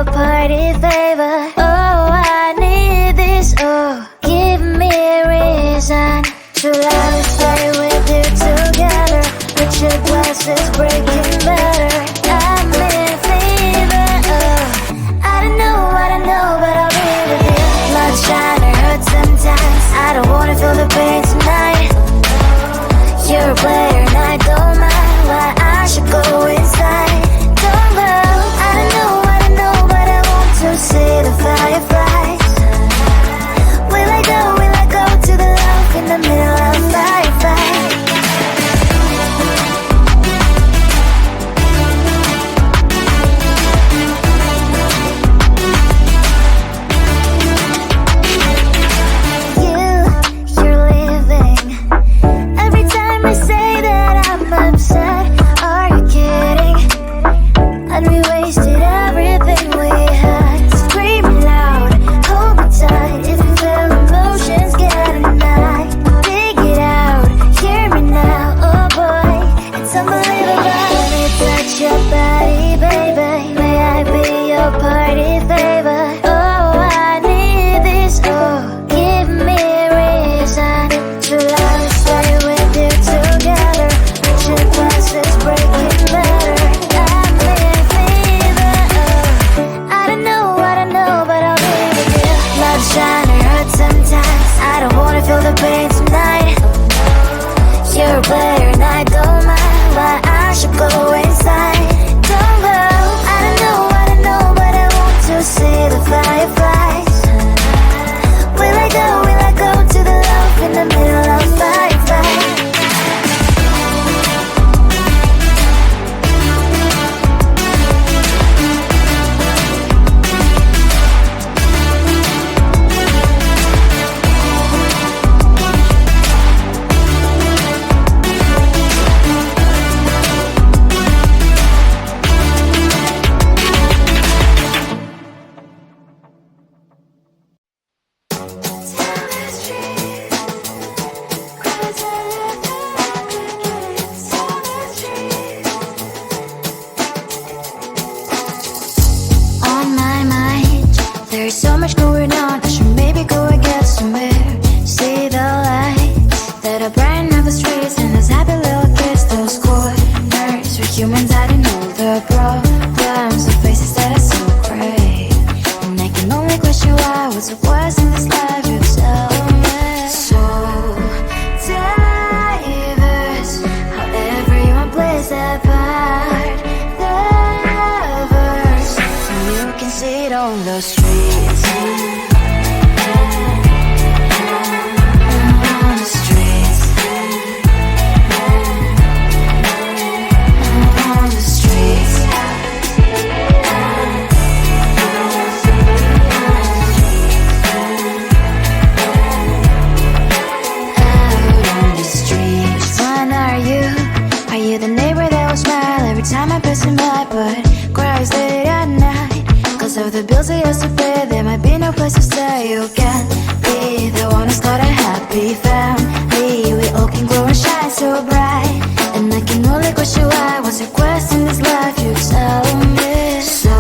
your party favor. Oh, I need this. Oh, give me a reason to love and stay with you together. But your glass is breaking better. I'm in fever. Oh, I don't know, but I'll be with you. Blood shine or hurt sometimes. I don't wanna feel the pain tonight. You're a player and I don't mind why I should go inside. Don't go. I don't know, but I want to see the fireflies. Will I go to the love in the middle of a firefight? You're leaving. Every time I say that I'm upset, are you kidding? And we wasted everything we had. Screaming loud, hold me tight. If you feel emotions getting mad, dig it out, hear me now. Oh boy, it's unbelievable. Let me touch your body, baby. May I be your party favor? Oh, I need this. Oh, give me a reason to love and stay with you together. But your glass is breaking better. I'm in fever. Oh, I don't know, but I'll be with you. Love shine or hurt sometimes. I don't wanna feel the pain tonight. You're a player and I don't mind why I should go inside. Don't go. I don't know, but I want to see the fireflies. Will I go to the love in the middle of firefight? On my mind, there's so much going on. I should maybe go and get somewhere. See the lights that are brighten up the streets, and those happy little kids, those corners where humans hiding all the problems, the faces that are so gray. And I can only question why. What's the worst in this life? You tell me. So diverse, how everyone plays their part. Diverse, so you can see it on the streets. On the streets. On the streets. Out on the streets. Which one are you? Are you the neighbor that will smile every time I pass him by, but cries late at night? Cause of the bills he has to pay, there might be no place to stay. You can be the one who's got a happy family. We all can glow and shine so bright. And I can only question why. What's your quest in this life? You tell me. So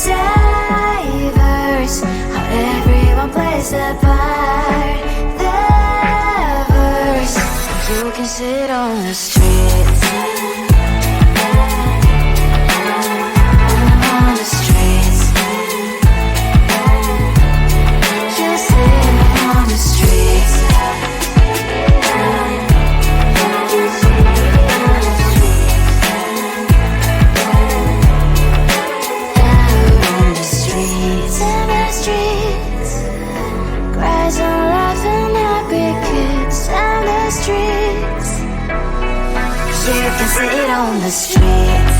diverse, how everyone plays their part. Diverse, you can sit on the streets. On the streets. You sit on the streets. Out on the streets. In the streets. Cries and laughing happy kids. On the streets. You can sit on the streets.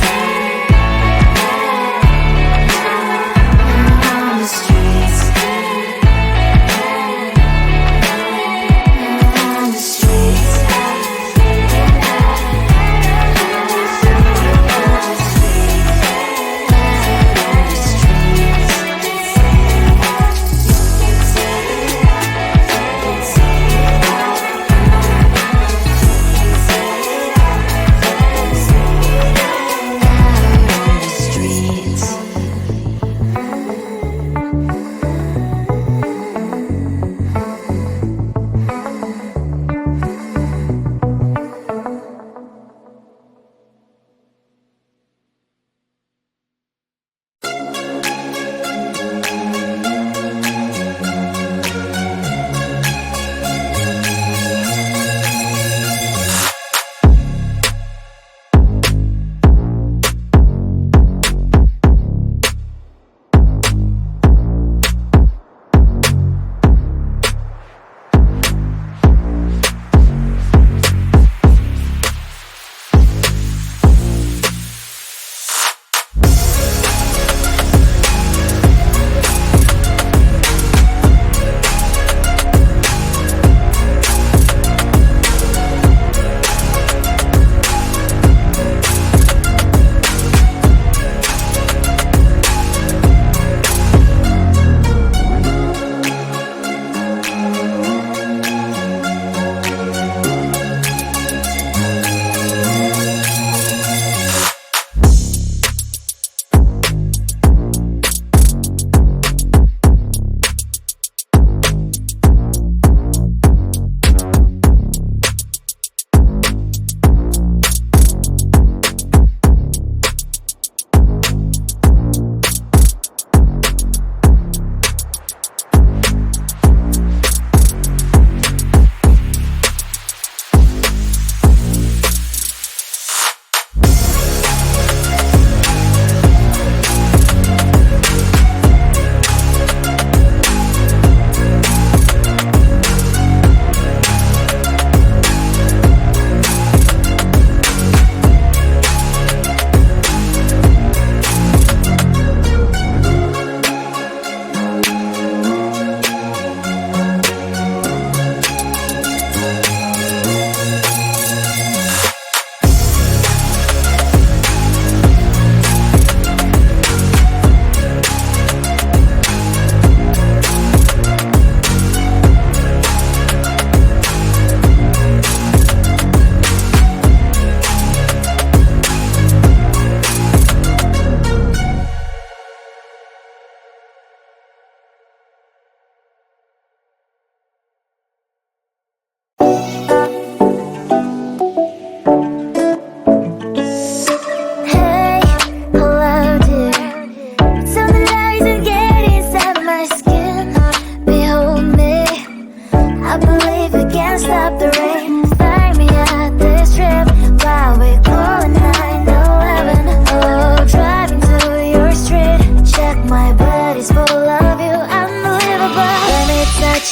On the streets. On the streets.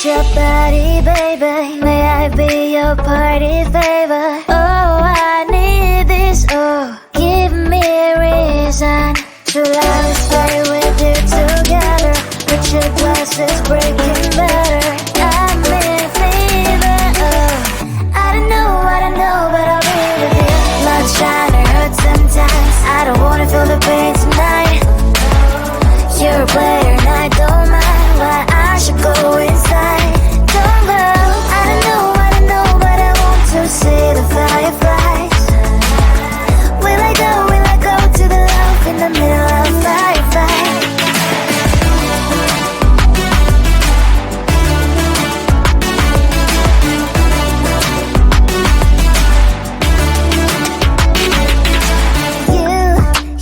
touch your body, baby. May I be your party favor? Oh, I need this, oh. Give me a reason to love and stay with you together. With your glasses breaking better. I'm in fever, oh. I don't know, but I'll be with you. Blood shine or hurt sometimes. I don't wanna feel the pain tonight. You're a player and I don't mind why I should go inside. Don't go. I don't know, but I want to see the fireflies. Will I go to the love in the middle of firefight?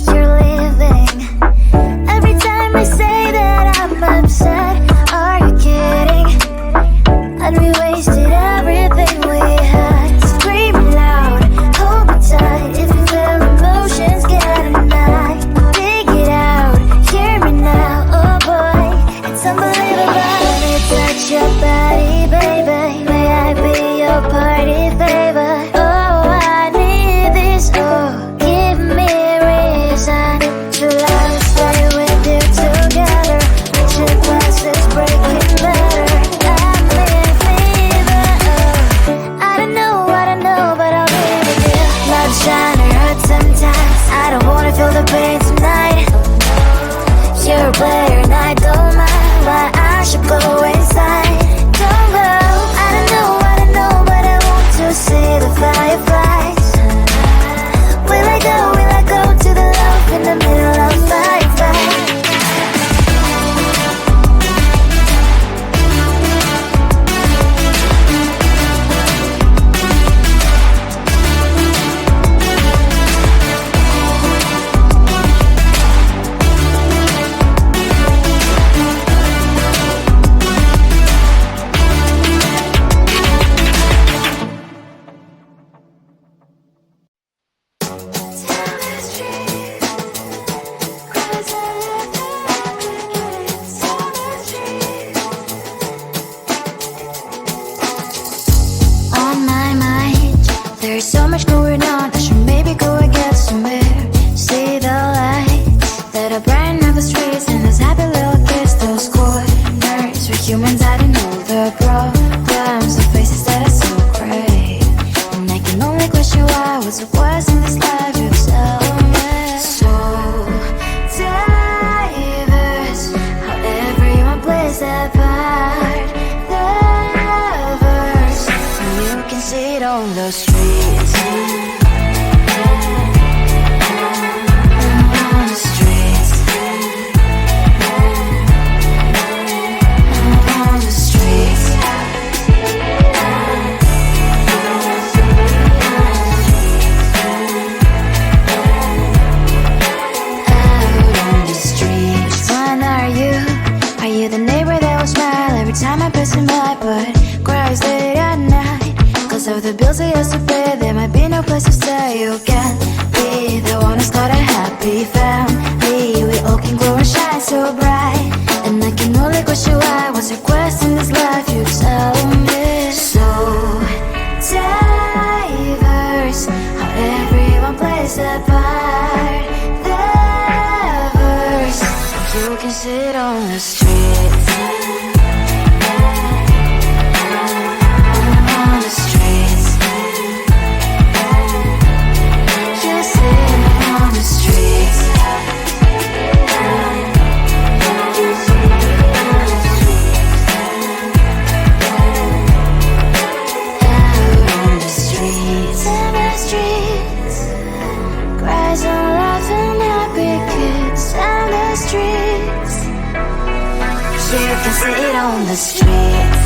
You're leaving. Every time I say that I'm upset, are you kidding? And we wasted everything we had. Screaming loud, hold me tight. If you feel emotions, get a night. Dig it out, hear me now, oh boy. It's unbelievable. Let me touch your body, baby. May I be your party favor? Oh, I need this, oh. Give me a reason to love and stay with you together. With your glasses breaking better. I'm in fever, oh. I don't know, but I'll be with you. Love shine or hurt sometimes. I don't wanna feel the pain tonight. You're a player and I don't mind why I should go inside. Don't go. I don't know, but I want to see the fireflies. Will I go to the love in the middle of firefight? On my mind, there's so much going on. I should maybe go and get some air. See the lights that are brighten up the streets, and those happy little kids, those corners where humans hiding all the problems, the faces that are so gray. And I can only question why. What's the worst in this life? You tell me. So diverse, how everyone plays their part. The verse, and you can see it on the streets. On the streets. On the streets. Out on the streets. When are you? Are you the neighbor that will smile every time I pass him by, but cries late at night? Cause of the bills I used to pay, there might be no place to stay. You can be the one who's got a happy family. We all can glow and shine so bright. And I can only question why. What's your quest in this life? You tell me. So diverse, how everyone plays their part. The verse, you can sit on the streets. On the streets. You sit on the streets. Out on the streets. In the streets. Cries and laughing happy kids. And the streets. You can sit on the streets.